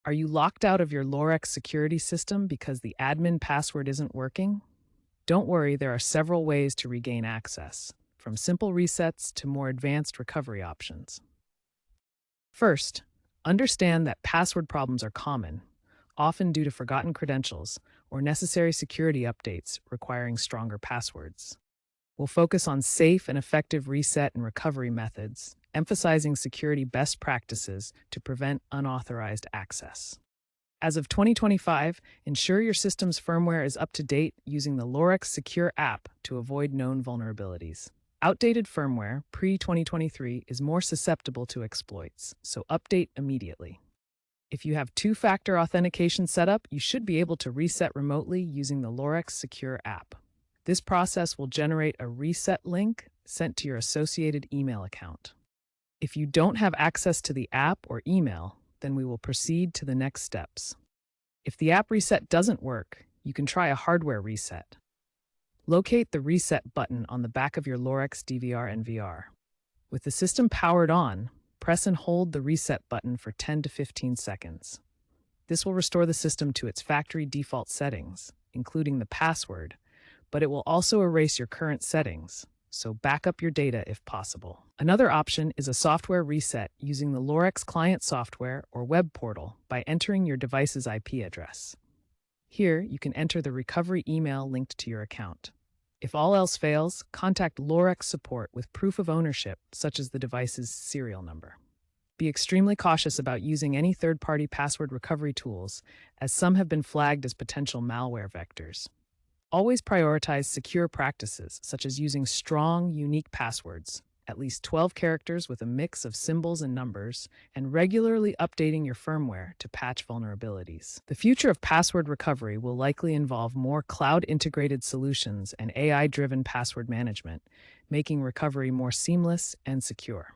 Are you locked out of your Lorex security system because the admin password isn't working? Don't worry, there are several ways to regain access, from simple resets to more advanced recovery options. First, understand that password problems are common, often due to forgotten credentials or necessary security updates requiring stronger passwords. We'll focus on safe and effective reset and recovery methods, emphasizing security best practices to prevent unauthorized access. As of 2025, ensure your system's firmware is up to date using the Lorex Secure app to avoid known vulnerabilities. Outdated firmware pre-2023 is more susceptible to exploits, so update immediately. If you have two-factor authentication set up, you should be able to reset remotely using the Lorex Secure app. This process will generate a reset link sent to your associated email account. If you don't have access to the app or email, then we will proceed to the next steps. If the app reset doesn't work, you can try a hardware reset. Locate the reset button on the back of your Lorex DVR and VR. With the system powered on, press and hold the reset button for 10 to 15 seconds. This will restore the system to its factory default settings, including the password, but it will also erase your current settings, so back up your data if possible. Another option is a software reset using the Lorex client software or web portal by entering your device's IP address. Here, you can enter the recovery email linked to your account. If all else fails, contact Lorex support with proof of ownership, such as the device's serial number. Be extremely cautious about using any third-party password recovery tools, as some have been flagged as potential malware vectors. Always prioritize secure practices, such as using strong, unique passwords, at least 12 characters with a mix of symbols and numbers, and regularly updating your firmware to patch vulnerabilities. The future of password recovery will likely involve more cloud-integrated solutions and AI-driven password management, making recovery more seamless and secure.